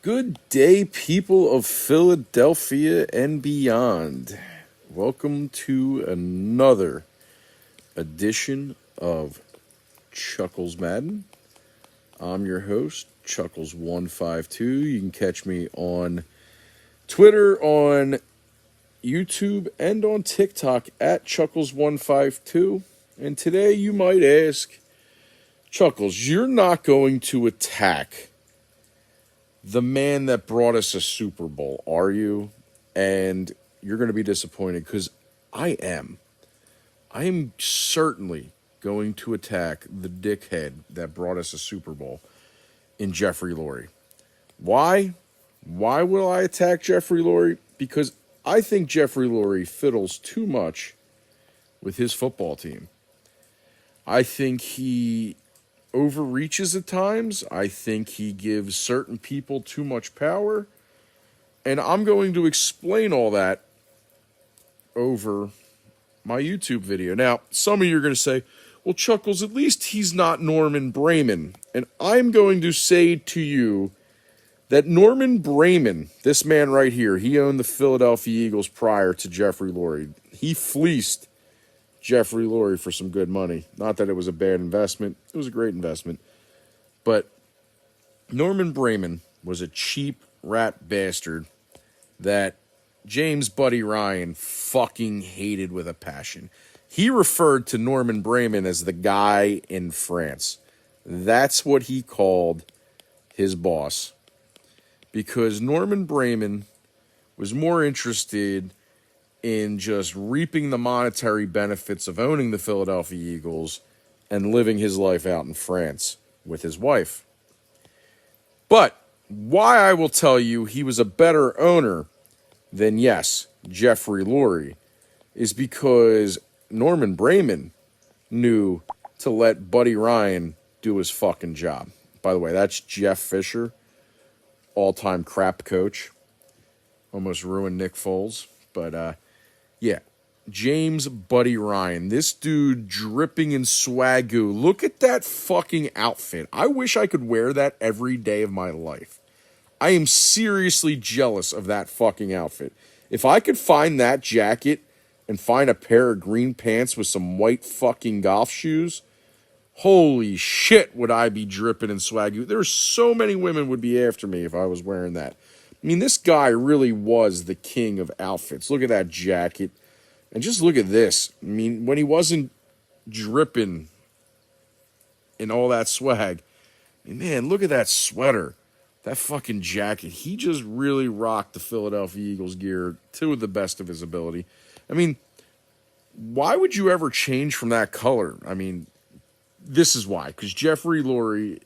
Good day, people of Philadelphia and beyond. Welcome to another edition of Chuckles Madden. I'm your host, Chuckles152. You can catch me on Twitter, on YouTube, and on TikTok at Chuckles152. And today you might ask, Chuckles, you're not going to attack the man that brought us a Super Bowl, are you? And you're going to be disappointed because I am. I am certainly going to attack the dickhead that brought us a Super Bowl in Jeffrey Lurie. Why? Why will I attack Jeffrey Lurie? Because I think Jeffrey Lurie fiddles too much with his football team. I think he overreaches at times. I think he gives certain people too much power. And I'm going to explain all that over my YouTube video. Now, some of you are going to say, well, Chuckles, at least he's not Norman Bremen. And I'm going to say to you that Norman Bremen, this man right here, he owned the Philadelphia Eagles prior to Jeffrey Lurie. He fleeced Jeffrey Lurie for some good money. Not that it was a bad investment. It was a great investment. But Norman Bremen was a cheap rat bastard that James Buddy Ryan fucking hated with a passion. He referred to Norman Bremen as the guy in France. That's what he called his boss. Because Norman Bremen was more interested in just reaping the monetary benefits of owning the Philadelphia Eagles and living his life out in France with his wife. But why I will tell you he was a better owner than, yes, Jeffrey Lurie, is because Norman Bremen knew to let Buddy Ryan do his fucking job. By the way, that's Jeff Fisher, all-time crap coach. Almost ruined Nick Foles, but yeah, James Buddy Ryan. This dude dripping in swagoo. Look at that fucking outfit. I wish I could wear that every day of my life. I am seriously jealous of that fucking outfit. If I could find that jacket and find a pair of green pants with some white fucking golf shoes, holy shit would I be dripping in swagoo. There's so many women would be after me if I was wearing that. I mean, this guy really was the king of outfits. Look at that jacket. And just look at this. I mean, when he wasn't dripping in all that swag, man, look at that sweater. That fucking jacket. He just really rocked the Philadelphia Eagles gear to the best of his ability. I mean, why would you ever change from that color? I mean, this is why. Because Jeffrey Lurie,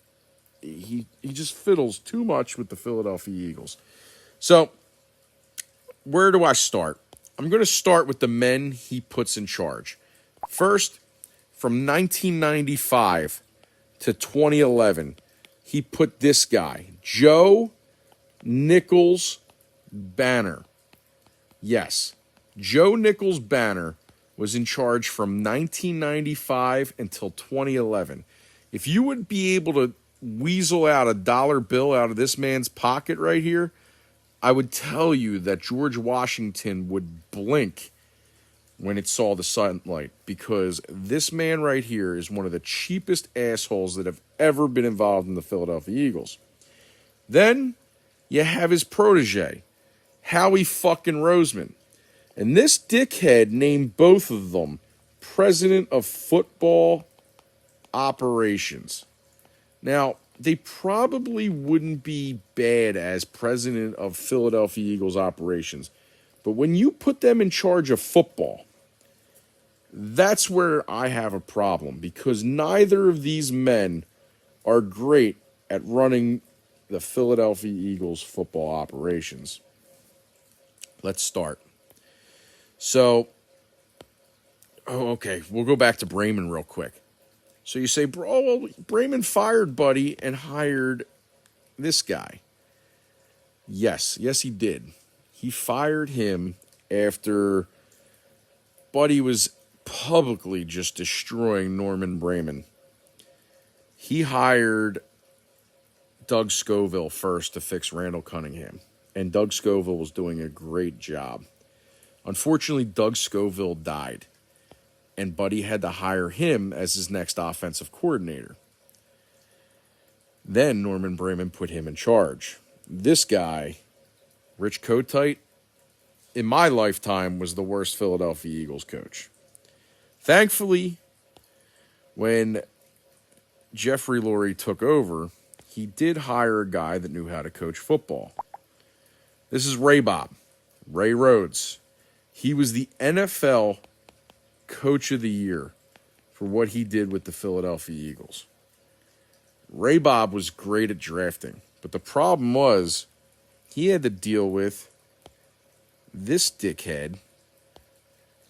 he just fiddles too much with the Philadelphia Eagles. So, where do I start? I'm going to start with the men he puts in charge. First, from 1995 to 2011, he put this guy, Joe Nichols Banner. Yes, Joe Nichols Banner was in charge from 1995 until 2011. If you would be able to weasel out a dollar bill out of this man's pocket right here, I would tell you that George Washington would blink when it saw the sunlight, because this man right here is one of the cheapest assholes that have ever been involved in the Philadelphia Eagles. Then you have his protege, Howie fucking Roseman. And this dickhead named both of them president of football operations. Now, they probably wouldn't be bad as president of Philadelphia Eagles operations. But when you put them in charge of football, that's where I have a problem, because neither of these men are great at running the Philadelphia Eagles football operations. Let's start. So, okay, we'll go back to Bremen real quick. So you say, bro, well, Bremen fired Buddy and hired this guy. Yes, he did. He fired him after Buddy was publicly just destroying Norman Bremen. He hired Doug Scoville first to fix Randall Cunningham. And Doug Scoville was doing a great job. Unfortunately, Doug Scoville died. And Buddy had to hire him as his next offensive coordinator. Then Norman Brayman put him in charge. This guy, Rich Kotite, in my lifetime was the worst Philadelphia Eagles coach. Thankfully, when Jeffrey Lurie took over, he did hire a guy that knew how to coach football. This is Ray Rhodes. He was the NFL Coach of the Year for what he did with the Philadelphia Eagles. Ray Bob was great at drafting, but the problem was he had to deal with this dickhead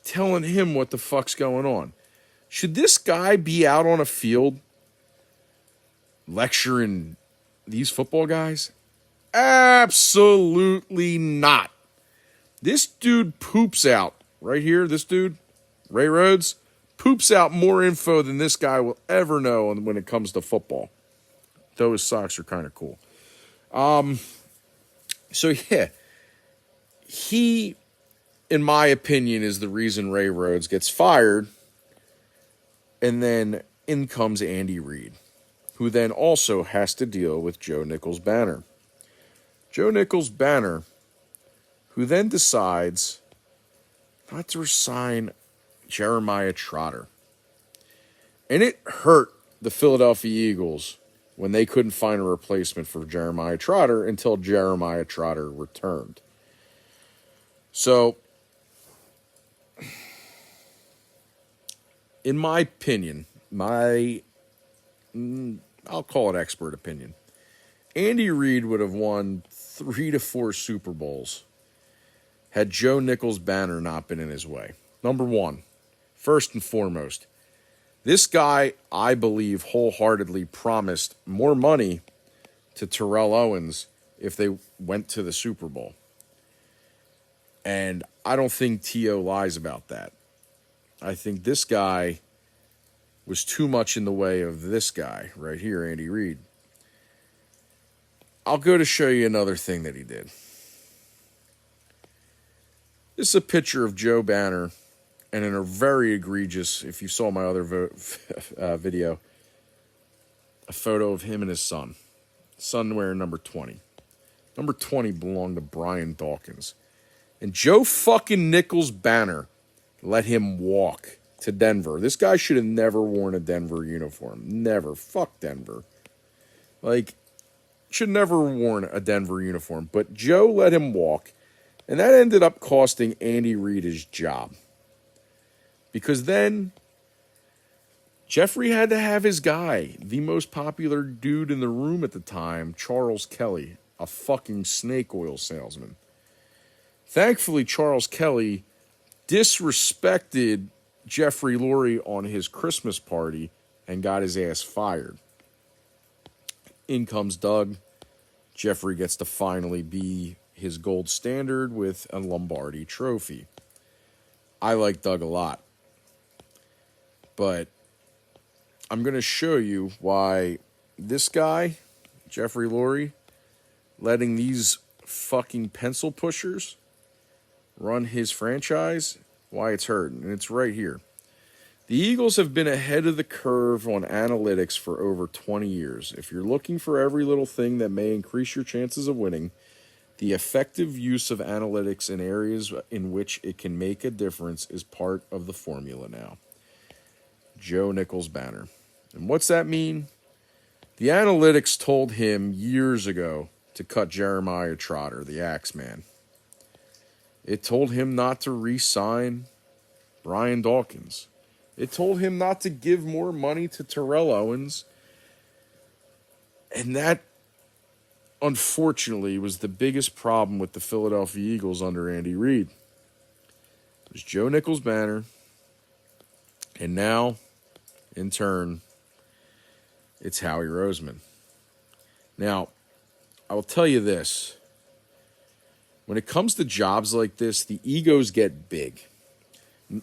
telling him what the fuck's going on. Should this guy be out on a field lecturing these football guys? Absolutely not. This dude poops out, right here, this dude, Ray Rhodes, poops out more info than this guy will ever know when it comes to football. Those socks are kind of cool. So, yeah, he, in my opinion, is the reason Ray Rhodes gets fired. And then in comes Andy Reid, who then also has to deal with Joe Nichols-Banner. Joe Nichols-Banner, who then decides not to resign Jeremiah Trotter. And it hurt the Philadelphia Eagles when they couldn't find a replacement for Jeremiah Trotter until Jeremiah Trotter returned. So, in my opinion, I'll call it expert opinion, Andy Reid would have won 3 to 4 Super Bowls had Joe Nichols-Banner not been in his way. Number one, first and foremost, this guy, I believe, wholeheartedly promised more money to Terrell Owens if they went to the Super Bowl. And I don't think T.O. lies about that. I think this guy was too much in the way of this guy right here, Andy Reid. I'll go to show you another thing that he did. This is a picture of Joe Banner, and in a very egregious, if you saw my other video, a photo of him and his son. Son wearing number 20. Number 20 belonged to Brian Dawkins. And Joe fucking Nichols-Banner let him walk to Denver. This guy should have never worn a Denver uniform. Never. Fuck Denver. Should never worn a Denver uniform. But Joe let him walk, and that ended up costing Andy Reid his job. Because then Jeffrey had to have his guy, the most popular dude in the room at the time, Charles Kelly, a fucking snake oil salesman. Thankfully, Charles Kelly disrespected Jeffrey Lurie on his Christmas party and got his ass fired. In comes Doug. Jeffrey gets to finally be his gold standard with a Lombardi trophy. I like Doug a lot. But I'm going to show you why this guy, Jeffrey Lurie, letting these fucking pencil pushers run his franchise, why it's hurting. And it's right here. The Eagles have been ahead of the curve on analytics for over 20 years. If you're looking for every little thing that may increase your chances of winning, the effective use of analytics in areas in which it can make a difference is part of the formula now. Joe Nichols-Banner. And what's that mean? The analytics told him years ago to cut Jeremiah Trotter, the Axeman. It told him not to re-sign Brian Dawkins. It told him not to give more money to Terrell Owens. And that, unfortunately, was the biggest problem with the Philadelphia Eagles under Andy Reid. It was Joe Nichols-Banner. And now, in turn, it's Howie Roseman. Now, I will tell you this. When it comes to jobs like this, the egos get big.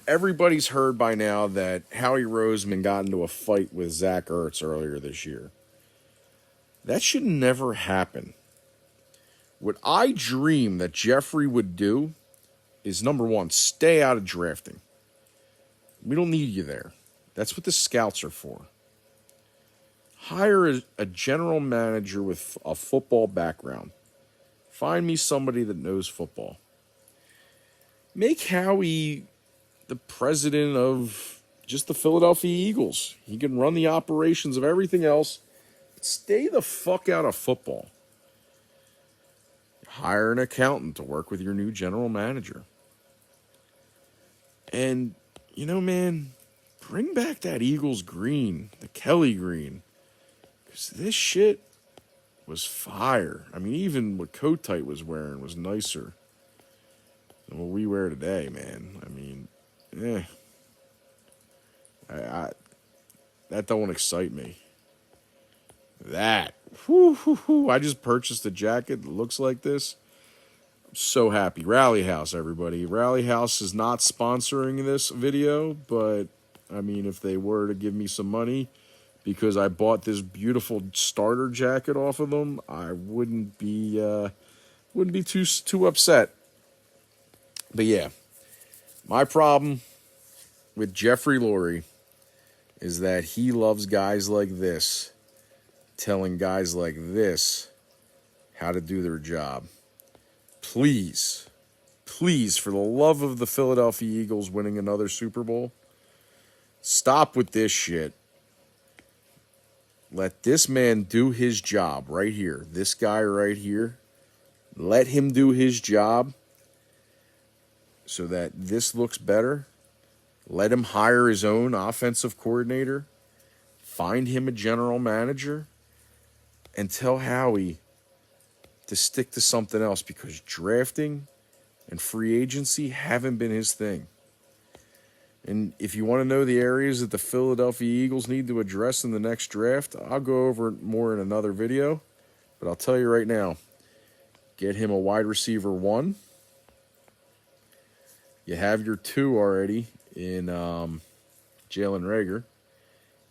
Everybody's heard by now that Howie Roseman got into a fight with Zach Ertz earlier this year. That should never happen. What I dream that Jeffrey would do is, number one, stay out of drafting. We don't need you there. That's what the scouts are for. Hire a general manager with a football background. Find me somebody that knows football. Make Howie the president of just the Philadelphia Eagles. He can run the operations of everything else. Stay the fuck out of football. Hire an accountant to work with your new general manager. And, you know, man, bring back that Eagles green, the Kelly green. Because this shit was fire. I mean, even what Kotite was wearing was nicer than what we wear today, man. I mean, that don't excite me. That. I just purchased a jacket that looks like this. I'm so happy. Rally House, everybody. Rally House is not sponsoring this video, but, I mean, if they were to give me some money because I bought this beautiful starter jacket off of them, I wouldn't be too upset. But yeah, my problem with Jeffrey Lurie is that he loves guys like this, telling guys like this how to do their job. Please, for the love of the Philadelphia Eagles winning another Super Bowl, stop with this shit. Let this man do his job right here. This guy right here. Let him do his job so that this looks better. Let him hire his own offensive coordinator. Find him a general manager. And tell Howie to stick to something else, because drafting and free agency haven't been his thing. And if you want to know the areas that the Philadelphia Eagles need to address in the next draft, I'll go over it more in another video. But I'll tell you right now, get him a wide receiver 1. You have your 2 already in Jalen Reagor.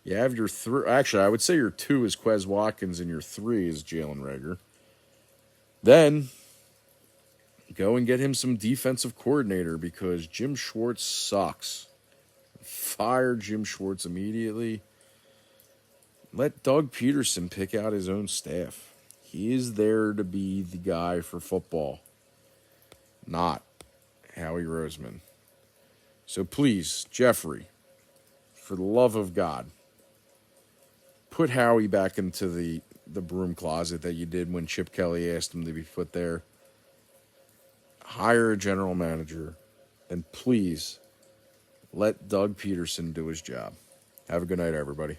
You have your 3. Actually, I would say your 2 is Quez Watkins and your 3 is Jalen Reagor. Then go and get him some defensive coordinator, because Jim Schwartz sucks. Fire Jim Schwartz immediately. Let Doug Peterson pick out his own staff. He is there to be the guy for football, not Howie Roseman. So please, Jeffrey, for the love of God, put Howie back into the broom closet that you did when Chip Kelly asked him to be put there. Hire a general manager, and please let Doug Peterson do his job. Have a good night, everybody.